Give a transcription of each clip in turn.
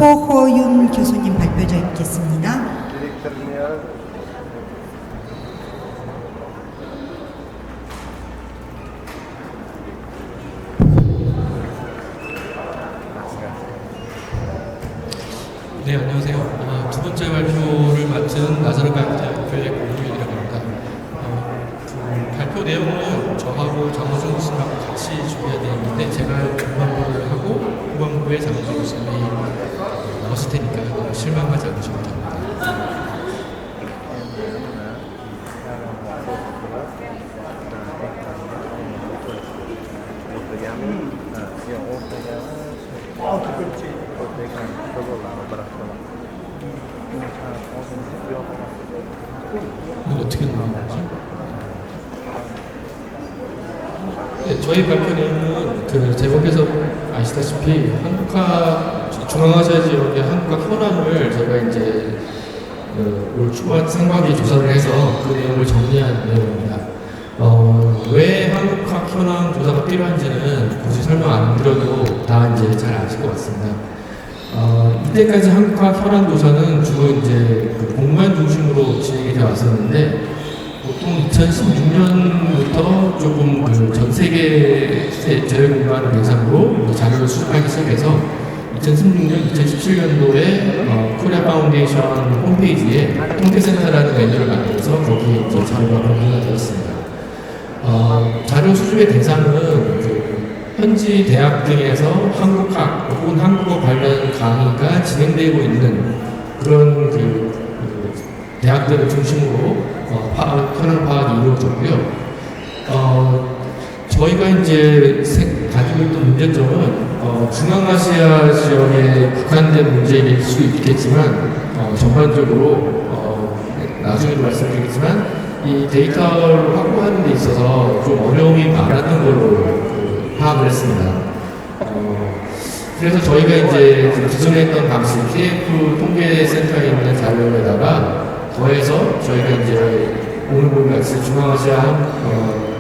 고호윤 교수님 발표자 있겠습니다. 네, 안녕하세요. 두 번째 발표를 맡은 나사로과학대학교의 고호윤이라고 합니다. 발표 내용은 저하고 정호준 교수님하고 같이 준비해야 되는데 제가 전반부를 하고 후반부에 장호준 교수님이 나오실 테니까 실망하지 않으셔도 됩니다. 이거 어떻게 나오는 거지? 네, 저희 발표 내용은 제목에서 아시다시피 중앙아시아 지역의 한국화 현황을 제가 이제 올 초반 상반기 조사를 해서 그 내용을 정리한 내용입니다. 왜 한국화 현황 조사가 필요한지는 굳이 설명 안 드려도 다 이제 잘 아실 것 같습니다. 이때까지 한국화 현황 조사는 주로 이제 공무원 중심으로 진행이 되어 왔었는데 보통 2016년부터 조금 전 세계 자유공간 대상으로 자료를 수집하기 시작해서 2016년, 2017년도에 코리아 파운데이션 홈페이지에 통계센터라는 메뉴를 만들어서 거기에 이제 자료가 공개가 되었습니다. 자료 수집의 대상은 현지 대학 등에서 한국학 혹은 한국어 관련 강의가 진행되고 있는 그런 대학들을 중심으로 현황 파악이 이루어졌고요. 저희가 이제 가지고 있던 문제점은 중앙아시아 지역에 국한된 문제일 수 있겠지만 전반적으로 나중에도 말씀드리겠지만 이 데이터를 확보하는 데 있어서 좀 어려움이 많았던 걸로 파악을 했습니다. 그래서 저희가 이제 기존에 했던 방식 TF 통계센터에 있는 자료에다가 더해서 저희가 이제 오늘 보면 같이 중앙아시아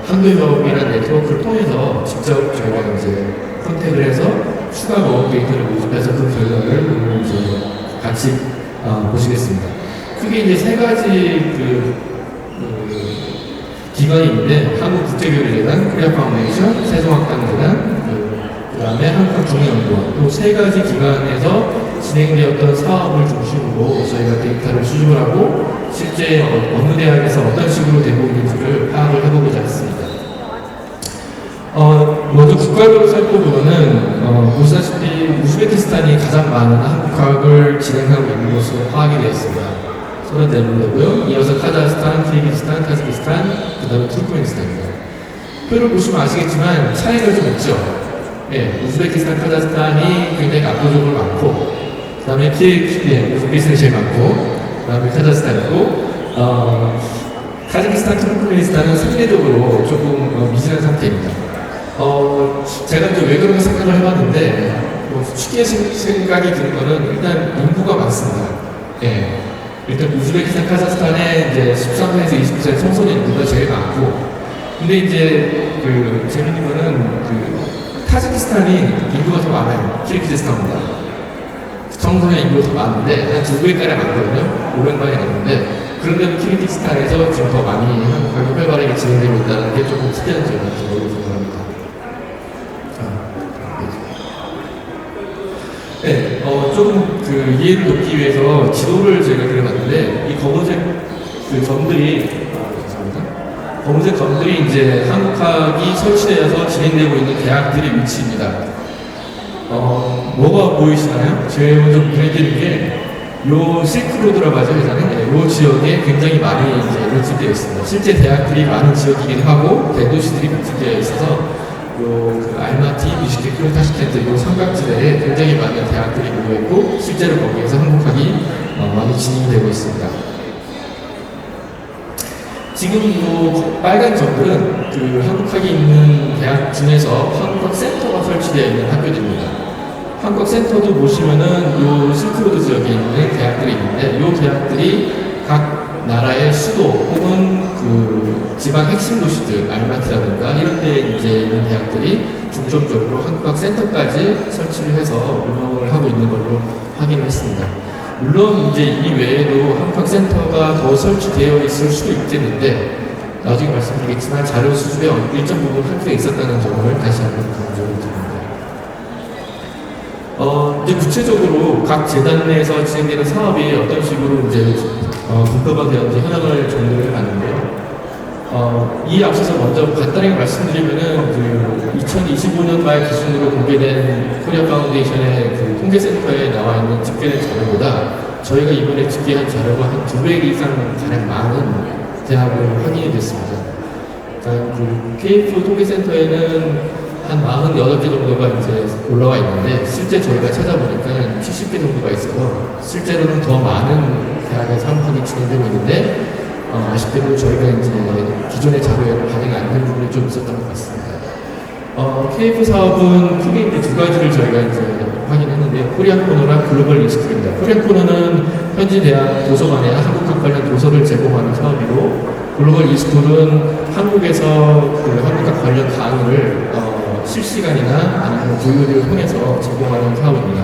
한교협이라는 네트워크를 통해서 직접 저희가 이제 컨택을 해서 추가 모음 데이터를 모집해서 그 결과를 오늘 이제 같이 보시겠습니다. 크게 이제 세 가지 기관이 있는데 한국국제교류재단, 코리아 파운데이션, 세종학당재단, 그 다음에 한국중앙연구원 또 세 가지 기관에서 진행되었던 사업을 중심으로 저희가 데이터를 수집을 하고 실제 어느 대학에서 어떤 식으로 되고 있는지를 파악을 해보고자 했습니다. 먼저 국가별로 살펴보면은 보시다시피 우즈베키스탄이 가장 많은 한국학을 진행하고 있는 것으로 파악이 되었습니다. 34군데고요. 이어서 카자흐스탄, 키르기스탄, 타지키스탄, 그 다음에 투르크메니스탄입니다. 표를 보시면 아시겠지만 차이가 좀 있죠. 예, 우즈베키스탄, 카자흐스탄이 굉장히 압도적으로 많고, 그 다음에 우즈베키스탄이 제일 많고, 그 다음에 카자흐스탄이고, 타지키스탄, 투르크메니스탄은 상대적으로 조금 미진한 상태입니다. 제가 이제 왜 그런가 생각을 해봤는데, 쉽게 생각이 드는 거는 일단 인구가 많습니다. 예. 일단 우즈베키스탄, 카자흐스탄에 이제 13%에서 20% 청소년 인구가 제일 많고, 근데 이제 재밌는 거는 타지키스탄이 인구가 더 많아요. 키르기즈스탄보다. 청소년 인구가 더 많은데 한 2배가량 많거든요. 500만이 넘는데 그런데도 키르기즈스탄에서 지금 더 많이 한국학이 활발하게 진행되고 있다는 게 조금 특이한 점이 저는 생각합니다. 네, 조금 이해를 돕기 위해서 지도를 제가 그려봤는데 이 검은색 검들이 이제 한국학이 설치되어서 진행되고 있는 대학들의 위치입니다. 뭐가 보이시나요? 제일 먼저 눈에 띄는 게 요 실크로드라고 하죠, 회사는. 요 지역에 굉장히 많이 이제 밀집되어 있습니다. 실제 대학들이 많은 지역이기도 하고 대도시들이 밀집되어 있어서 알마티, 비슈케크, 타슈켄트 요 삼각지대에 굉장히 많은 대학들이 모여있고 실제로 거기에서 한국학이 많이 진행이 되고 있습니다. 지금 빨간 점들은 한국학이 있는 대학 중에서 한국학 센터가 설치되어 있는 학교들입니다. 한국학 센터도 보시면은 요 실크로드 지역에 있는 대학들이 있는데 요 대학들이 각 나라의 수도 혹은 지방 핵심 도시들, 알마티라든가 이런 데 이제 있는 대학들이 중점적으로 한국학 센터까지 설치를 해서 운영을 하고 있는 걸로 확인을 했습니다. 물론 이제 이 외에도 한국학 센터가 더 설치되어 있을 수도 있겠는데 나중에 말씀드리겠지만 자료 수집에 일정 부분 한계가 있었다는 점을 다시 한번 강조를 드립니다. 이제 구체적으로 각 재단 내에서 진행되는 사업이 어떤 식으로 이제 분포가 되었는지 현황을 정리를 해봤는데요. 이 앞서서 먼저 간단하게 말씀드리면은 그 2025년 말 기준으로 공개된 코리아 파운데이션의 그 통계센터에 나와 있는 집계된 자료보다 저희가 이번에 집계한 자료가 한 2배 이상 가량 많은 대학으로 확인이 됐습니다. 일단 그 KF 통계센터에는 한 48개 정도가 이제 올라와 있는데 실제 저희가 찾아보니까 70개 정도가 있어서 실제로는 더 많은 대학에서 사업이 진행되고 있는데 아쉽게도 저희가 이제 기존의 자료에 반영이 안 된 부분이 좀 있었던 것 같습니다. KF 사업은 크게 이제 두 가지를 저희가 이제 확인했는데 코리안 코너랑 글로벌 이스쿨입니다. 코리안 코너는 현지 대학 도서관에 한국학 관련 도서를 제공하는 사업이고 글로벌 이스쿨은 한국에서 그 한국학 관련 강의를 실시간이나 아니면 조율을 통해서 제공하는 사업입니다.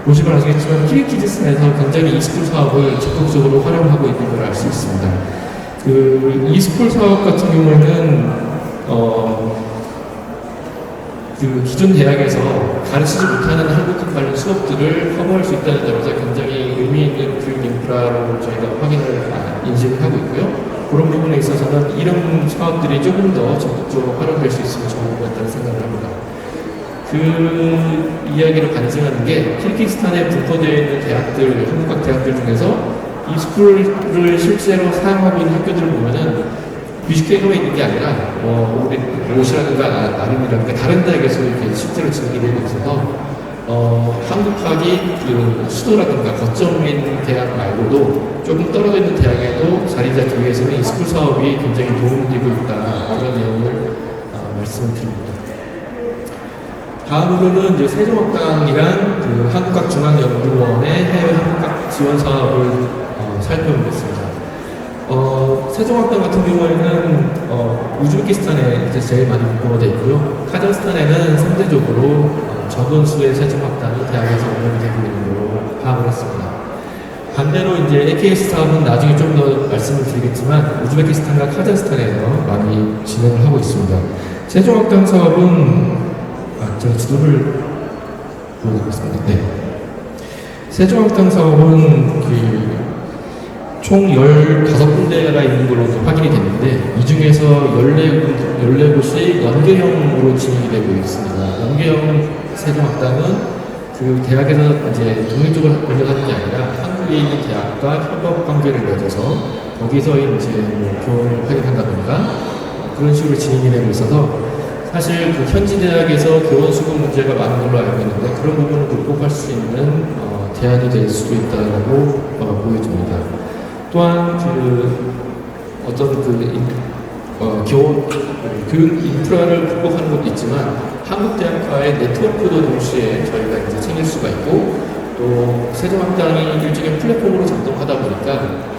보시면 아시겠지만 키리키즈스에서 굉장히 이스쿨 사업을 적극적으로 활용하고 있는 걸 알 수 있습니다. 그 이스쿨 사업 같은 경우에는 그 기존 대학에서 가르치지 못하는 한국학 관련 수업들을 커버할 수 있다는 점에서 굉장히 의미 있는 교육 인프라로 저희가 확인을 인식을 하고 있고요. 그런 부분에 있어서는 이런 사업들이 조금 더 적극적으로 활용될 수 있으면 좋을 것 같다는 생각을 합니다. 그 이야기를 반증하는 게 키르기스탄에 분포되어 있는 대학들, 한국학 대학들 중에서 이 스쿨을 실제로 사용하고 있는 학교들을 보면은 뮤직회로에 있는 게 아니라 우리 옷이라든가 나름이라든가 다른 대학에서 이렇게 실제로 진행이 되고 있어서 한국학이 그 수도라든가 거점인 대학 말고도 조금 떨어져 있는 대학에도 자리 잡기 위해서는 이 스쿨 사업이 굉장히 도움이 되고 있다 그런 내용을 말씀을 드립니다. 다음으로는 이제 세종학당이랑 그 한국학중앙연구원의 해외 한국학 지원 사업을 살펴보겠습니다. 세종학당 같은 경우에는 우즈베키스탄에 이제 제일 많이 분포가 되어 있고요. 카자흐스탄에는 상대적으로 적은 수의 세종학당이 대학에서 운영이 되고 있는 걸로 파악을 했습니다. 반대로 이제 AKS 사업은 나중에 좀 더 말씀을 드리겠지만 우즈베키스탄과 카자흐스탄에서 많이 진행을 하고 있습니다. 세종학당 사업은 제가 지도를 보여드리겠습니다. 네. 세종학당 사업은 총 15군데가 있는 걸로 확인이 됐는데 이 중에서 14곳이 연계형으로 진행이 되고 있습니다. 연계형 세종학당은 그 대학에서 이제 독립적으로 운영하는 게 아니라 한국에 있는 대학과 협업 관계를 맺어서 거기서 이제 교원을 확인한다든가 그런 식으로 진행이 되고 있어서 사실 그 현지 대학에서 교원 수급 문제가 많은 걸로 알고 있는데 그런 부분을 극복할 수 있는 대안이 될 수도 있다고 보여집니다. 또한 교육 인프라를 극복하는 것도 있지만 한국 대학과의 네트워크도 동시에 저희가 이제 챙길 수가 있고 또 세종학당이 일종의 플랫폼으로 작동하다 보니까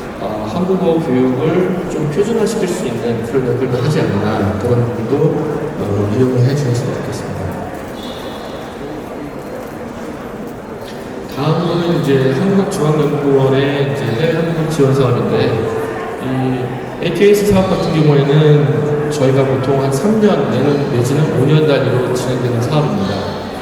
한국어 교육을 좀 표준화시킬 수 있는 그런 역할을 하지 않나 그런 부분도 이용을 해주셨으면 좋겠습니다. 다음은 이제 한국중앙연구원의 이제 해외 한국학 지원 사업인데 이 AKS 사업 같은 경우에는 저희가 보통 한 3년 내지는 5년 단위로 진행되는 사업입니다.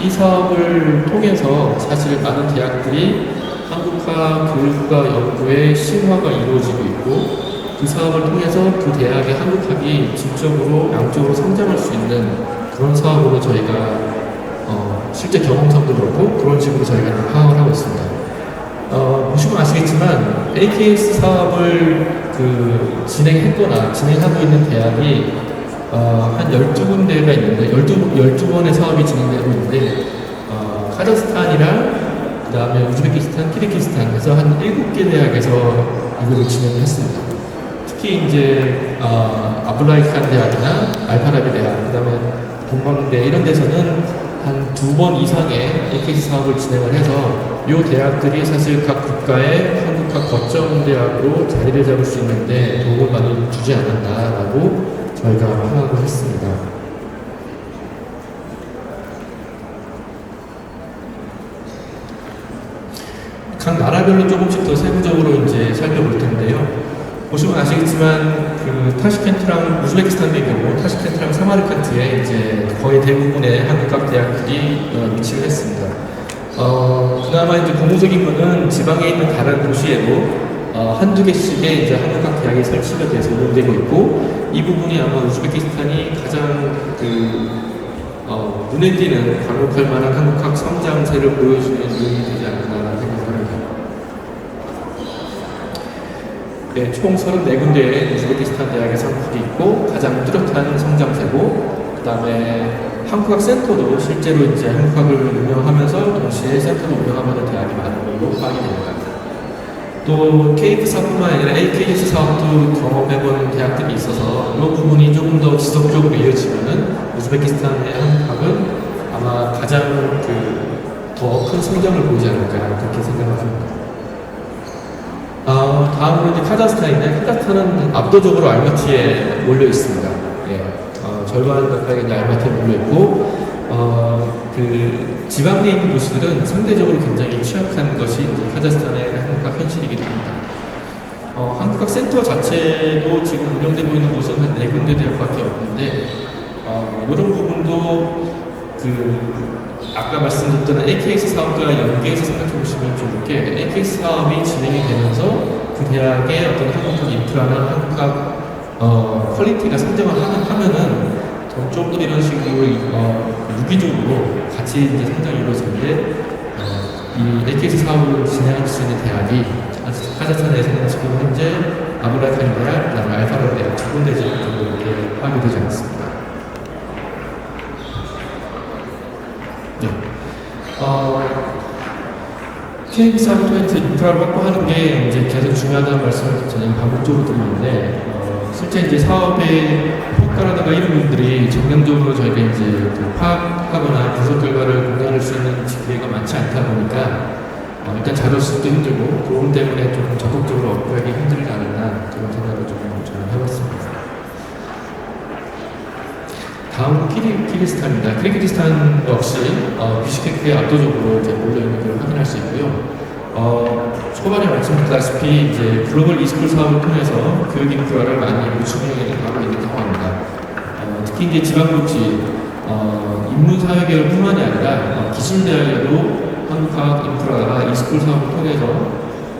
이 사업을 통해서 사실 많은 대학들이 한국학 교육과 연구의 심화가 이루어지고 있고 그 사업을 통해서 그 대학의 한국학이 질적으로 양적으로 성장할 수 있는 그런 사업으로 저희가 실제 경험상도 그렇고 그런 식으로 저희가 파악을 하고 있습니다. 보시면 아시겠지만 AKS 사업을 진행했거나 진행하고 있는 대학이 한 12군데가 있는데 12번의 사업이 진행되고 있는데 카자흐스탄이랑 그 다음에 우즈베키스탄, 키르기스탄에서 한 7개 대학에서 이거를 진행을 했습니다. 특히 이제 아블라이칸 대학이나 알파라비 대학, 그 다음에 동방대 이런 데서는 한 2번 이상의 AKS 사업을 진행을 해서 이 대학들이 사실 각 국가의 한국학 거점 대학으로 자리를 잡을 수 있는데 도움을 많이 주지 않았나라고 저희가 파악을 했습니다. 각 나라별로 조금씩 더 세부적으로 이제 살펴볼 텐데요. 보시면 아시겠지만 그 타슈켄트랑 우즈베키스탄의 경우 타슈켄트랑 사마르칸트에 이제 거의 대부분의 한국학 대학들이 위치를 했습니다. 그나마 이제 고무적인 거는 지방에 있는 다른 도시에도 한두 개씩의 이제 한국학 대학이 설치가 돼서 운영되고 있고, 이 부분이 아마 우즈베키스탄이 가장 눈에 띄는 관록할 만한 한국학 성장세를 보여주는 요인이 되지 않나라는 생각을 합니다. 네, 총 34군데의 우즈베키스탄 대학의 상품이 있고 가장 뚜렷한 성장세고, 그 다음에 한국학 센터도 실제로 이제 한국학을 운영하면서 동시에 센터를 운영하는 대학이 많은 걸로 파악이 됩니다. 또 KF 사업뿐만 아니라 AKS 사업도 경험해본 대학들이 있어서 이 부분이 조금 더 지속적으로 이어지면은 우즈베키스탄의 한국학은 아마 가장 더 큰 성장을 보이지 않을까 그렇게 생각을 합니다. 다음으로 이제 카자흐스탄인데, 카자흐스탄은 압도적으로 알마티에 몰려 있습니다. 예, 절반 가까이 이제 알마티에 몰려 있고, 지방에 있는 도시들은 상대적으로 굉장히 취약한 것이 이제 카자흐스탄의 한국학 현실이기도 합니다. 한국학 센터 자체도 지금 운영되고 있는 곳은 한 4군데 대학밖에 없는데, 이런 부분도 아까 말씀드렸던 AKS 사업과 연계해서 생각해 보시면 좋을게, AKS 사업이 진행이 되면서 그 대학의 어떤 한국학 인프라나 한국학 퀄리티가 상승을 하면은 좀 더 이런 식으로 유기적으로 같이 이제 성장이 이루어지는데, 이 AKS 사업을 진행할 수 있는 대학이 카자흐스탄에서는 지금 현재 아브라카임 대학, 그다음에 알파르 대학 두 군데 정도 이렇게 파악이 되지 않습니다. 네. KF 사업을 통해서 인프라를 확보하는 게 이제 계속 중요하다는 말씀을 저는 반복적으로 드리는데, 실제 이제 사업의 효과라든가 이런 부분들이 정량적으로 저희가 이제 파악하거나 분석 결과를 공개할 수 있는 기회가 많지 않다 보니까 일단 자료 수도 힘들고, 그런 때문에 좀 적극적으로 업그레이드하기 힘들지 않았나 그런 생각을 좀 저는 해봤습니다. 다음은 키르기스탄입니다. 키르기스탄 역시 비슈케크에 압도적으로 이제 몰려있는 걸 확인할 수 있고요. 초반에 말씀드렸다시피 이제 글로벌 이스쿨 사업을 통해서 교육 인프라를 많이 우측운영에 하고 있는 상황입니다. 특히 이제 지방급지 인문사회계열뿐만이 아니라 기술대학에도 한국학 인프라가 이스쿨 사업을 통해서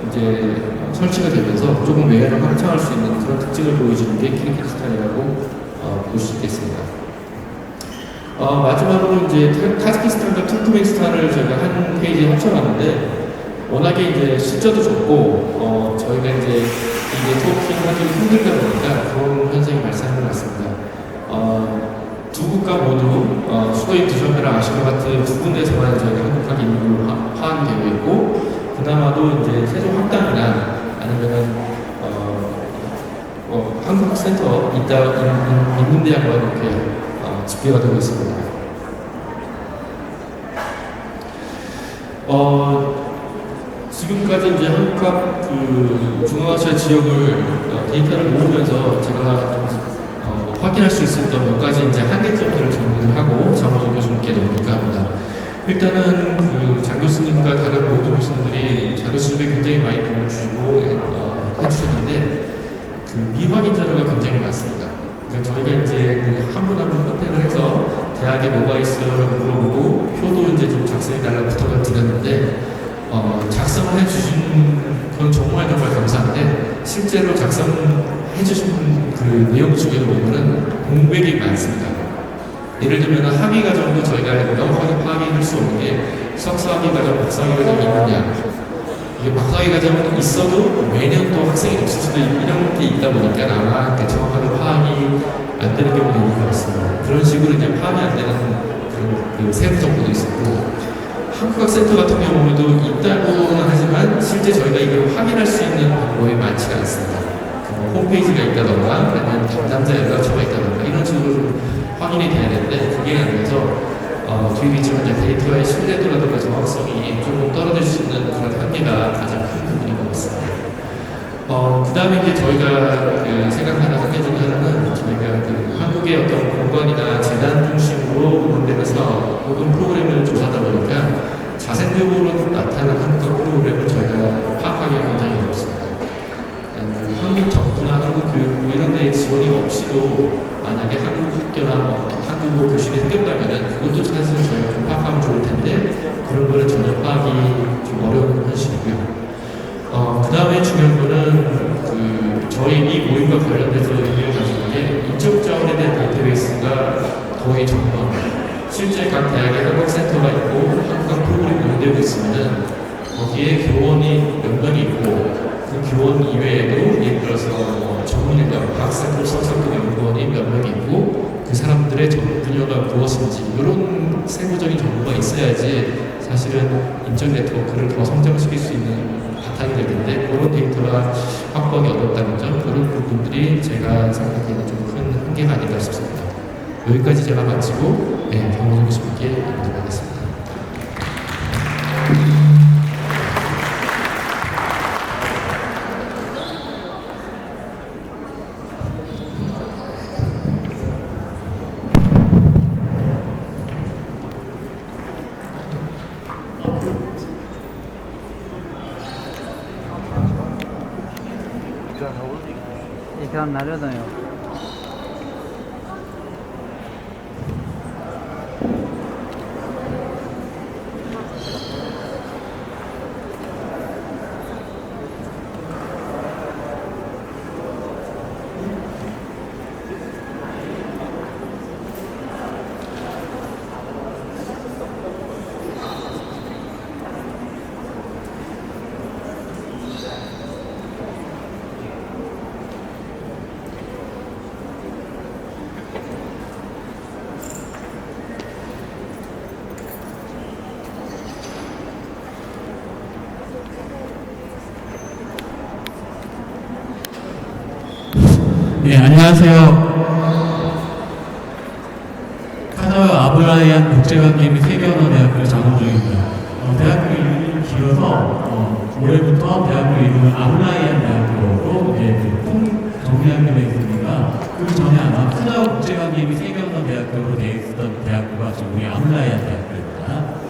이제 설치가 되면서 조금 외연을 확장할 수 있는 그런 특징을 보여주는 게 키르기스탄이라고 볼 수 있겠습니다. 마지막으로 이제 타지키스탄과 투르크메니스탄을 저희가 한 페이지에 합쳐봤는데, 워낙에 이제 숫자도 적고 저희가 이제 네트워킹하기 힘들다 보니까 그런 현상이 발생하는 것 같습니다. 두 국가 모두 수도인 두션베랑 아시가바트 두 군데에서만 저희가 한국학 인구로 파악이 되고 있고, 그나마도 이제 세종 확당이나 아니면은 한국학 센터 인문대학과 이렇게 집계가 되고 있습니다. 지금까지 이제 한국학 중앙아시아 지역을 데이터를 모으면서 제가 확인할 수 있었던 몇 가지 이제 한계점들을 정리를 하고 장호정 교수님께 넘길까 일단은 장 교수님과 다른 모든 교수님들이 자료 수집에 굉장히 많이 도움을 주시고 해주셨는데, 미확인 자료가 굉장히 많습니다. 그러니까 저희가 이제 한 분 한 분 컨택을 해서 대학에 뭐가 있어요를 물어보고 표도 이제 좀 작성해달라고 부탁을 드렸는데, 작성을 해주신 건 정말 감사한데, 실제로 작성해주신 그 내용 중에 보면은 공백이 많습니다. 예를 들면 학위 과정도 저희가 명확하게 파악할 수 없는 게, 석사학위 과정, 박사학위 과정이 있느냐, 이게 박사학위 과정은 있어도 매년 또 학생이 없을 수도 이런 게 있다 보니까 아마 정확하게 파악이 안 되는 경우도 있는 것 같습니다. 그런 식으로 이제 파악이 안 되는 그 세부 정보도 있었고, 한국학 센터 같은 경우도 있다고는 하지만 실제 저희가 이걸 확인할 수 있는 방법이 많지가 않습니다. 홈페이지가 있다던가 아니면 담당자 연락처가 있다던가 이런 식으로 확인이 돼야 되는데, 그게 안 돼서 뒤에 있지만 이제 데이터의 신뢰도라든가 정확성이 조금 떨어질 수 있는 그런 한계가 가장 큰 부분인 것 같습니다. 그 다음에 이제 저희가 생각하는 한계 중 하나는, 저희가 한국의 어떤 공간이나 재단 중심으로 운영되는 사업 혹은 프로그램을 조사하다 보니까 자생적으로 나타나는 한국학 프로그램을 저희가 각 대학에 한국센터가 있고 한국 프로그램이 운영되고 있으면 거기에 교원이 몇 명이 있고 그 교원 이외에도 예를 들어서 뭐 전문 인력, 박사급, 석사급 연구원이 몇 명이 있고 그 사람들의 전문 분야가 무엇인지 이런 세부적인 정보가 있어야지 사실은 인적 네트워크를 더 성장시킬 수 있는 바탕이 될 텐데 그런 데이터가 확보하기 어렵다는 점 그런 부분들이 제가 생각하기에는 좀 큰 한계가 아닌가 싶습니다. 여기까지 제가 마치고 경호 교수님께 인도록 하겠습니다. Ekran nereden yok? 네, 안녕하세요. 카자흐 아브라이안 국제관계 및 세계언어대학교 장원중입니다. 대학교 이름이 길어서 올해부터 대학교 이름을 아브라이안 대학교로 정리하게 되어 있으니까 그 전에 아마 카자흐 국제관계 및 세계언어대학교로 되어 있었던 대학교가 지금 우리 아브라이안 대학교입니다.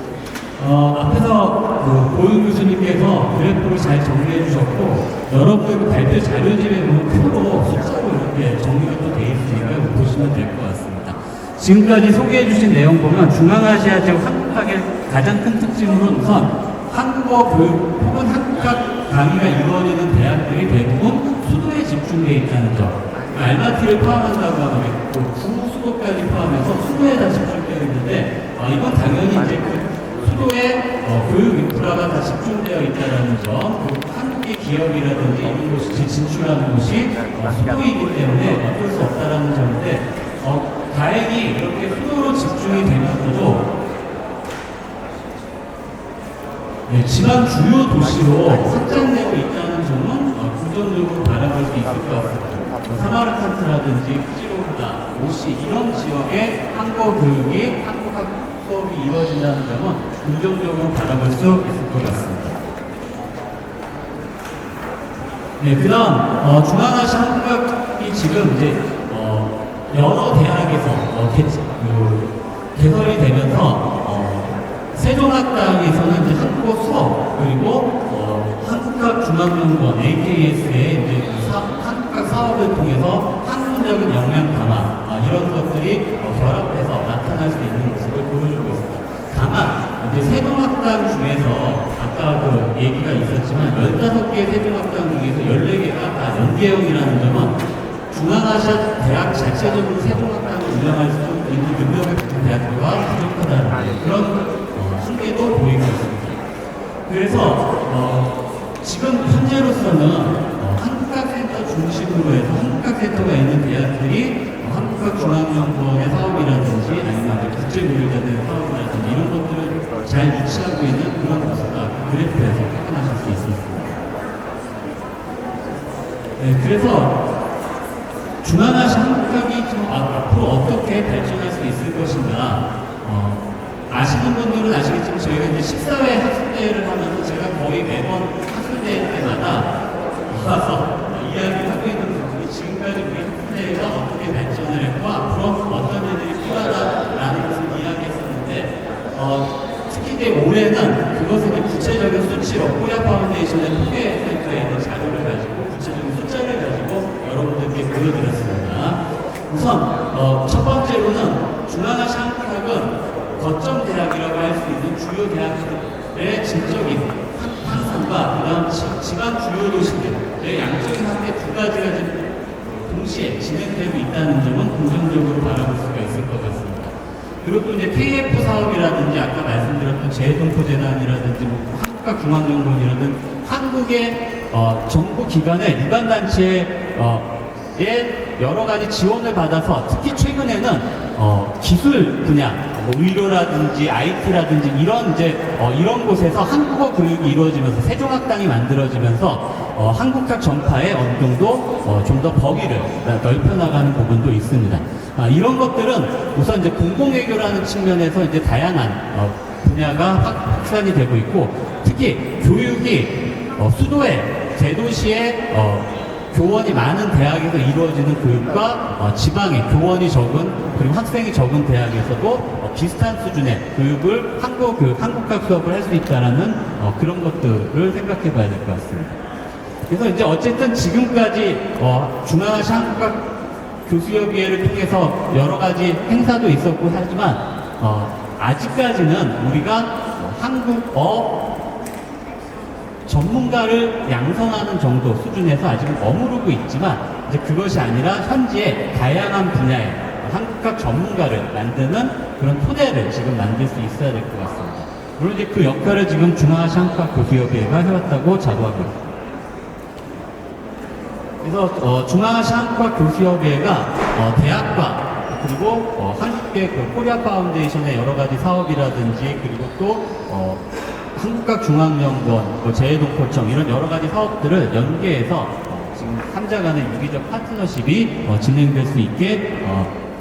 앞에서 고윤 교수님께서 그래프를 잘 정리해 주셨고 여러분의 발표 자료집에 보면 표로 숫자로 이렇게 정리가 또 되어 있으니까 보시면 될 것 같습니다. 지금까지 소개해 주신 내용 보면 중앙아시아 지역 한국학의 가장 큰 특징으로는 우선 한국어 교육 혹은 한국학 강의가 이루어지는 대학들이 대부분 수도에 집중되어 있다는 점, 알마티를 포함한다고 하면 또 구수도까지 포함해서 수도에 다 집중되어 있는데 이건 당연히 이제 수도에 교육 인프라가 다 집중되어 있다는 점, 한국의 기업이라든지 이런 곳이 진출하는 곳이 수도이기 때문에 어쩔 수 없다는 점인데 다행히 이렇게 수도로 집중이 되면서도 지방 주요 도시로 확장되고 있다는 점은 긍정적으로 바라볼 수 있을 것 같습니다. 사마르칸트라든지 푸지로브다, 오시 이런 지역의 한국어 교육이 한국학 수업이 이루어진다는 점은 긍정적으로 바라볼 수 있을 것 같습니다. 네, 그다음 중앙아시아 한국학이 지금 이제 여러 대학에서 개설이 되면서 세종학당에서는 이제 한국어 수업 그리고 한국학중앙연구원 AKS의 이제 한국학 사업을 통해서 학문적인 역량 강화 이런 것들이 결합해서 나타날 수 있는 모습을 보여주고 있습니다. 다만 이제 세종학당 중에서 아까 그 얘기가 있었지만 15개의 세종학당 중에서 14개가 다 연계형이라는 점은 중앙아시아 대학 자체적으로 세종학당을 운영할 수 있는 능력을 가진 대학교가 부족하다는 그런 한계도 보이고 있습니다. 그래서 지금 현재로서는 한국학센터 중심으로 해서 한국학센터가 있는 대학들이 한국학중앙연구원의 사업이라든지 아니면 국제교류자들의 사업이라든지 이런 것들을 잘 유치하고 있는 그런 모습과 그래프에서 확인하실 수 있습니다. 네, 그래서 중앙아시아 한국학이 좀 앞으로 어떻게 발전할 수 있을 것인가 아시는 분들은 아시겠지만 저희가 이제 14회 학술대회를 하면서 제가 거의 매번 학술대회 때마다 와서 이야기를 하고 있는 부분이 지금까지 우리 학술대회가 어떻게 발전을 했고 앞으로 어떤 일들이 필요하다라는 것을 이야기했었는데 특히 이제 올해는 그것을 구체적인 수치로 코리아 파운데이션의 통계센터에 있는 자료를 가지고 구체적인 숫자를 가지고 여러분들께 보여드렸습니다. 우선 첫 번째로는 중앙아시아 한국학은 거점 대학이라고 할 수 있는 주요 대학들의 질적인 향상과 그다음 지방 주요 도시들의 양적인 확대 두 가지가 지금 동시에 진행되고 있다는 점은 긍정적으로 바라볼 수가 있을 것 같습니다. 그리고 또 이제 KF 사업이라든지 아까 말씀드렸던 재해동포재단이라든지 뭐 한국학중앙연구원이라든 한국의 정부 기관의 유관 단체의 여러 가지 지원을 받아서 특히 최근에는 기술 분야, 뭐 의료라든지 IT라든지 이런 곳에서 한국어 교육이 이루어지면서 세종학당이 만들어지면서 한국학 전파에 어느 정도 좀 더 범위를 넓혀나가는 부분도 있습니다. 이런 것들은 우선 이제 공공외교라는 측면에서 이제 다양한 분야가 확산이 되고 있고, 특히 교육이 수도에 대도시에 교원이 많은 대학에서 이루어지는 교육과 지방의 교원이 적은 그리고 학생이 적은 대학에서도 비슷한 수준의 교육을 한국학 수업을 할 수 있다라는 그런 것들을 생각해 봐야 될 것 같습니다. 그래서 이제 어쨌든 지금까지 중앙아시아 한국학 교수협의회를 통해서 여러 가지 행사도 있었고 하지만 아직까지는 우리가 한국어 전문가를 양성하는 정도 수준에서 아직은 머무르고 있지만, 이제 그것이 아니라 현지의 다양한 분야의 한국학 전문가를 만드는 그런 토대를 지금 만들 수 있어야 될 것 같습니다. 물론 이제 그 역할을 지금 중앙아시아 한국학 교수협의회가 해왔다고 자부하고 있습니다. 그래서 중앙아시아 한국학 교수협의회가 대학과 그리고 한국의 그 코리아 파운데이션의 여러 가지 사업이라든지 그리고 또 한국학중앙연구원, 재해동포청 이런 여러 가지 사업들을 연계해서 지금 3자 간의 유기적 파트너십이 진행될 수 있게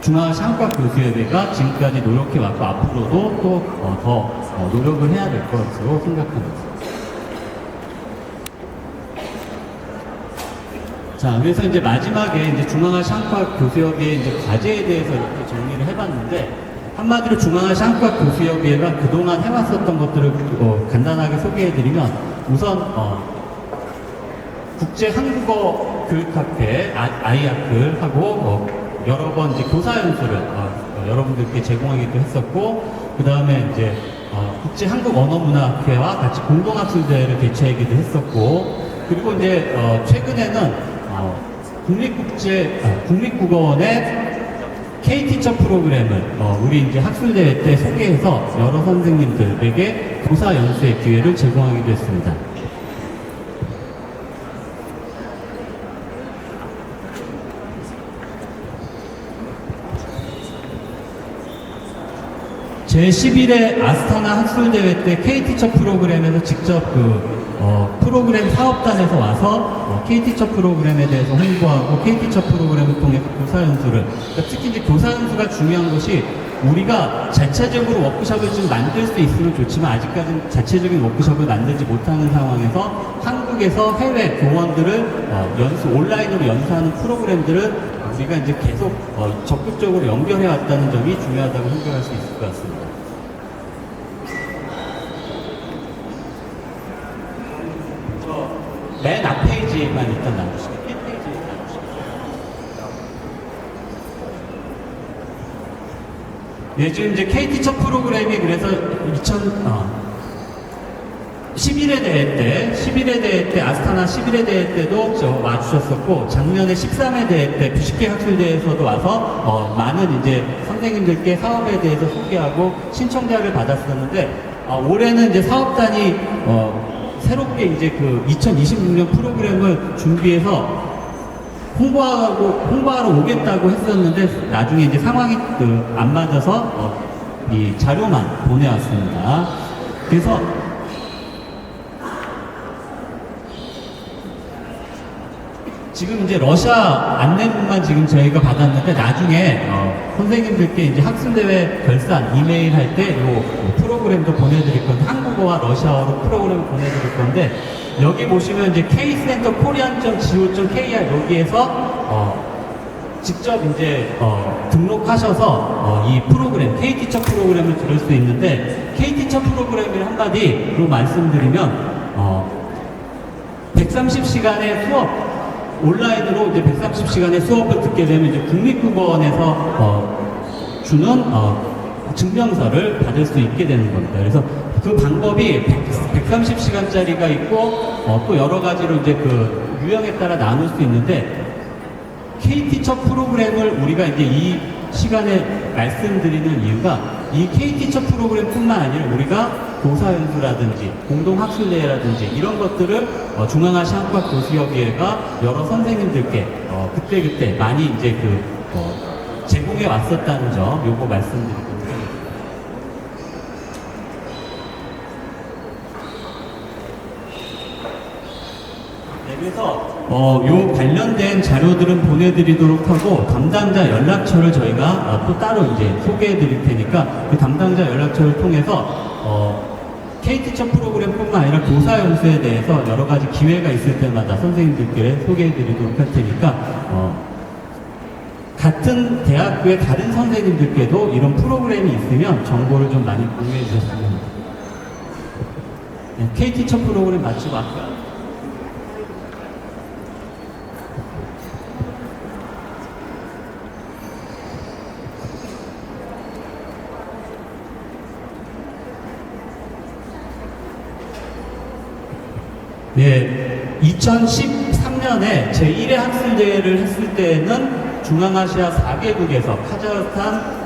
중앙아시아 한국학 교수협의회가 지금까지 노력해왔고 앞으로도 또 더 노력을 해야 될 것으로 생각합니다. 자, 그래서 이제 마지막에 이제 중앙아시아 한국학 교수협의회 이제 과제에 대해서 이렇게 정리를 해봤는데, 한마디로 중앙아시아 한국학 교수협의회가 그동안 해왔었던 것들을 간단하게 소개해드리면, 우선 국제 한국어 교육학회 아이아크하고 여러 번 이제 교사 연수를 여러분들께 제공하기도 했었고, 그 다음에 이제 국제 한국 언어문화학회와 같이 공동학술대회를 개최하기도 했었고, 그리고 이제 최근에는 국립국어원의 K티처 프로그램을 우리 이제 학술대회 때 소개해서 여러 선생님들에게 교사 연수의 기회를 제공하기도 했습니다. 제11회 아스타나 학술대회 때 K티처 프로그램에서 직접 프로그램 사업단에서 와서 K티처 프로그램에 대해서 홍보하고 K티처 프로그램을 통해서 교사 연수를, 그러니까 특히 이제 교사 연수가 중요한 것이, 우리가 자체적으로 워크숍을 좀 만들 수 있으면 좋지만 아직까지는 자체적인 워크숍을 만들지 못하는 상황에서 한국에서 해외 교원들을 온라인으로 연수하는 프로그램들을 우리가 이제 계속 적극적으로 연결해 왔다는 점이 중요하다고 생각할 수 있을 것 같습니다. 맨 앞 페이지만 일단 나오시죠. 1페이지 나오시죠. 네, 지금 이제 K티처 프로그램이 그래서 11회 대회 때, 아스타나 11회 대회 때도 와주셨었고, 작년에 13회 대회 때 부식회 학술대회에서도 와서, 많은 이제 선생님들께 사업에 대해서 소개하고 신청자를 받았었는데, 올해는 이제 사업단이, 새롭게 이제 그 2026년 프로그램을 준비해서 홍보하러 오겠다고 했었는데, 나중에 이제 상황이 안 맞아서, 이 자료만 보내왔습니다. 그래서, 지금 이제 러시아 안내문만 지금 저희가 받았는데, 나중에 선생님들께 이제 학술대회 결산 이메일 할 때 이 프로그램도 보내드릴 건데, 한국어와 러시아어로 프로그램을 보내드릴 건데, 여기 보시면 이제 k센터 korean.go.kr 여기에서 직접 이제 등록하셔서 이 프로그램 K티처 프로그램을 들을 수 있는데, K티처 프로그램을 한마디로 말씀드리면 130시간의 수업, 온라인으로 이제 130시간의 수업을 듣게 되면 이제 국립국어원에서 주는 증명서를 받을 수 있게 되는 겁니다. 그래서 그 방법이 130시간짜리가 있고 또 여러 가지로 이제 그 유형에 따라 나눌 수 있는데, K티처 프로그램을 우리가 이제 이 시간에 말씀드리는 이유가 이 K티처 프로그램뿐만 아니라 우리가 교사연수라든지 공동학술대회라든지 이런 것들을 중앙아시아 한국학 교수협의회가 여러 선생님들께 그때그때 많이 이제 제공해 왔었다는 점 요거 말씀드리고 네, 그래서 요 관련된 자료들은 보내드리도록 하고 담당자 연락처를 저희가 또 따로 이제 소개해 드릴 테니까 그 담당자 연락처를 통해서 K티처 프로그램뿐만 아니라 교사 연수에 대해서 여러 가지 기회가 있을 때마다 선생님들께 소개해 드리도록 할 테니까 같은 대학교의 다른 선생님들께도 이런 프로그램이 있으면 정보를 좀 많이 공유해 주셨으면 합니다. 네, K티처 프로그램 마치고 아까 예, 2013년에 제1회 학술대회를 했을 때는 중앙아시아 4개국에서 카자흐스탄,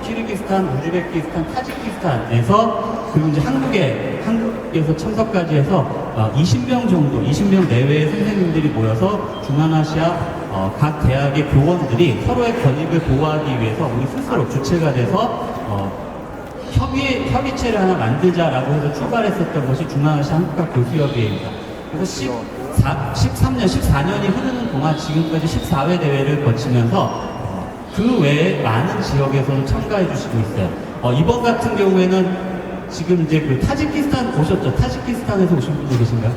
키르기스탄, 우즈베키스탄, 타지키스탄에서 그리고 이제 한국에서 참석까지 해서 20명 정도, 20명 내외의 선생님들이 모여서 중앙아시아 각 대학의 교원들이 서로의 권익을 보호하기 위해서 우리 스스로 주체가 돼서 협의체를 하나 만들자라고 해서 출발했었던 것이 중앙아시아 한국학 교수협의회입니다. 그래서 13년, 14년이 흐르는 동안 지금까지 14회 대회를 거치면서 그 외에 많은 지역에서도 참가해 주시고 있어요. 이번 같은 경우에는 지금 이제 그 타지키스탄 오셨죠? 타지키스탄에서 오신 분들 계신가요?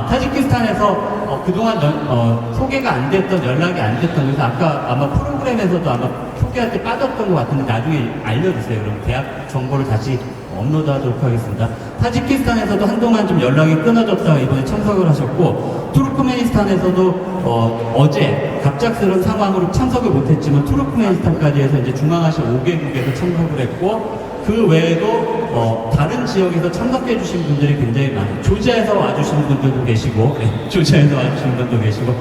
타지키스탄에서 그동안 소개가 안 됐던, 연락이 안 됐던, 그래서 아까 아마 프로그램에서도 아마 소개할 때 빠졌던 것 같은데 나중에 알려주세요. 그럼 대학 정보를 다시 업로드 하도록 하겠습니다. 타지키스탄에서도 한동안 좀 연락이 끊어졌다가 이번에 참석을 하셨고, 투르크메니스탄에서도 어제 갑작스러운 상황으로 참석을 못했지만 투르크메니스탄까지 해서 이제 중앙아시아 5개국에서 참석을 했고, 그 외에도 다른 지역에서 참석해 주신 분들이 굉장히 많아요. 조지아에서 와주신 분들도 계시고, 조지아에서 와주신 분도 계시고,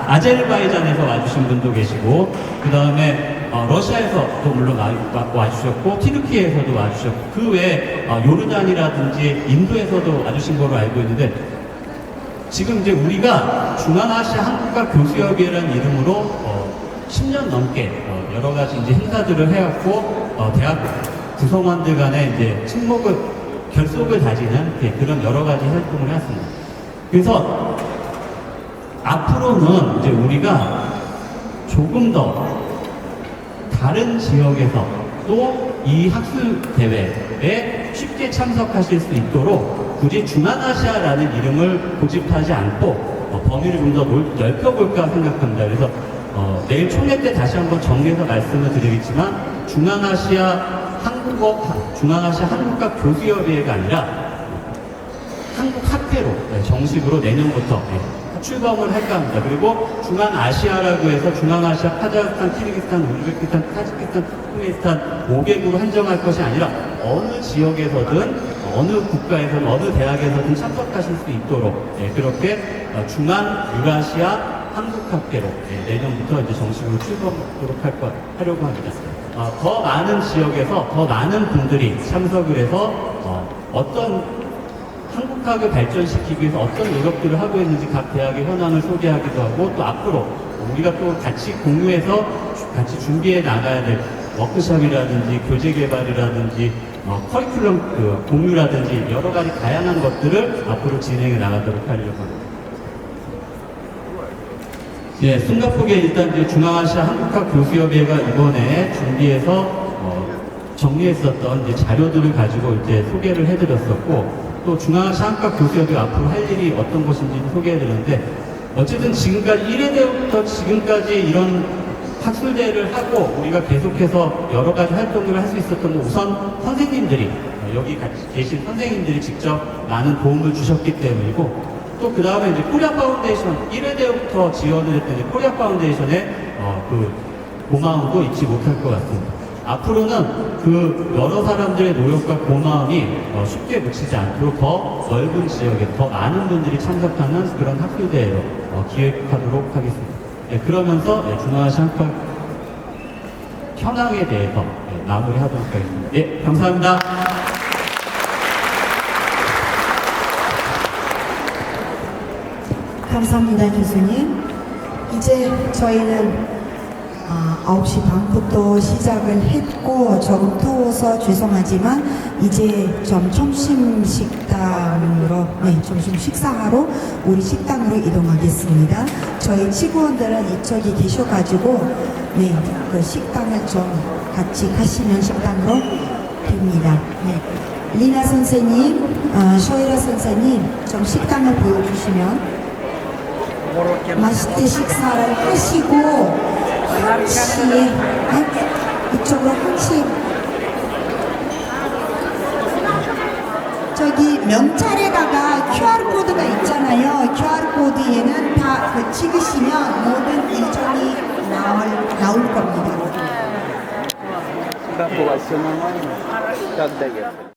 아제르바이잔에서 와주신 분도 계시고, 그 다음에 러시아에서도 물론 와주셨고, 튀르키예에서도 와주셨고, 그 외에 요르단이라든지 인도에서도 와주신 걸로 알고 있는데, 지금 이제 우리가 중앙아시아 한국학 교수협의회라는 이름으로 10년 넘게 여러 가지 이제 행사들을 해왔고, 대학 구성원들 간에 이제 결속을 다지는 그런 여러 가지 활동을 해왔습니다. 그래서 앞으로는 이제 우리가 조금 더 다른 지역에서 또 이 학술 대회에 쉽게 참석하실 수 있도록 굳이 중앙아시아라는 이름을 고집하지 않고 범위를 좀 더 넓혀볼까 생각합니다. 그래서 내일 총회 때 다시 한번 정리해서 말씀을 드리겠지만 중앙아시아 한국학 교수협의회가 아니라 한국학회로 정식으로 내년부터 출범을 할까 합니다. 그리고 중앙아시아라고 해서 중앙아시아, 카자흐스탄, 키르기스탄, 우즈베키스탄, 타지키스탄, 투르크메니스탄 5개국을 한정할 것이 아니라 어느 지역에서든 어느 국가에서든 어느 대학에서든 참석하실 수 있도록 그렇게 중앙유라시아 한국학회로 내년부터 이제 정식으로 출범하도록 하려고 합니다. 더 많은 지역에서 더 많은 분들이 참석을 해서 어떤 한국학을 발전시키기 위해서 어떤 노력들을 하고 있는지 각 대학의 현황을 소개하기도 하고 또 앞으로 우리가 또 같이 공유해서 같이 준비해 나가야 될 워크숍이라든지 교재 개발이라든지 커리큘럼 공유라든지 여러 가지 다양한 것들을 앞으로 진행해 나가도록 하려고 합니다. 예, 숨가쁘게 일단 이제 중앙아시아 한국학 교수협의회가 이번에 준비해서 정리했었던 이제 자료들을 가지고 이제 소개를 해드렸었고 또 중앙아시아 한국학 교수협의회 앞으로 할 일이 어떤 것인지 소개해드렸는데 어쨌든 지금까지 1회 때부터 지금까지 이런 학술대회를 하고 우리가 계속해서 여러 가지 활동을 할 수 있었던 건 우선 선생님들이 여기 같이 계신 선생님들이 직접 많은 도움을 주셨기 때문이고 또 그 다음에 이제 코리아 파운데이션 1회 때부터 지원을 했던 코리아 파운데이션의 그 고마움도 잊지 못할 것 같습니다. 앞으로는 그 여러 사람들의 노력과 고마움이 쉽게 묻히지 않도록 더 넓은 지역에 더 많은 분들이 참석하는 그런 학술대회로 기획하도록 하겠습니다. 그러면서 중앙아시아 한국학 현황에 대해서 마무리하도록 하겠습니다. 예, 감사합니다. 감사합니다, 교수님. 이제 저희는 9시 반부터 시작을 했고 조금 더워서 죄송하지만 이제 좀 점심 식당으로 점심 식사하러 우리 식당으로 이동하겠습니다. 저희 직원들은 이쪽에 계셔가지고 그 식당을 좀 같이 가시면 식당으로 됩니다. 리나 선생님, 쇼이라 선생님 좀 식당을 보여주시면 맛있게 식사를 하시고 한시에 이쪽으로 한시 저기 명찰에다가 QR코드가 있잖아요. QR코드에는 다 그 찍으시면 모든 일정이 나올 겁니다. Sudah buat semua,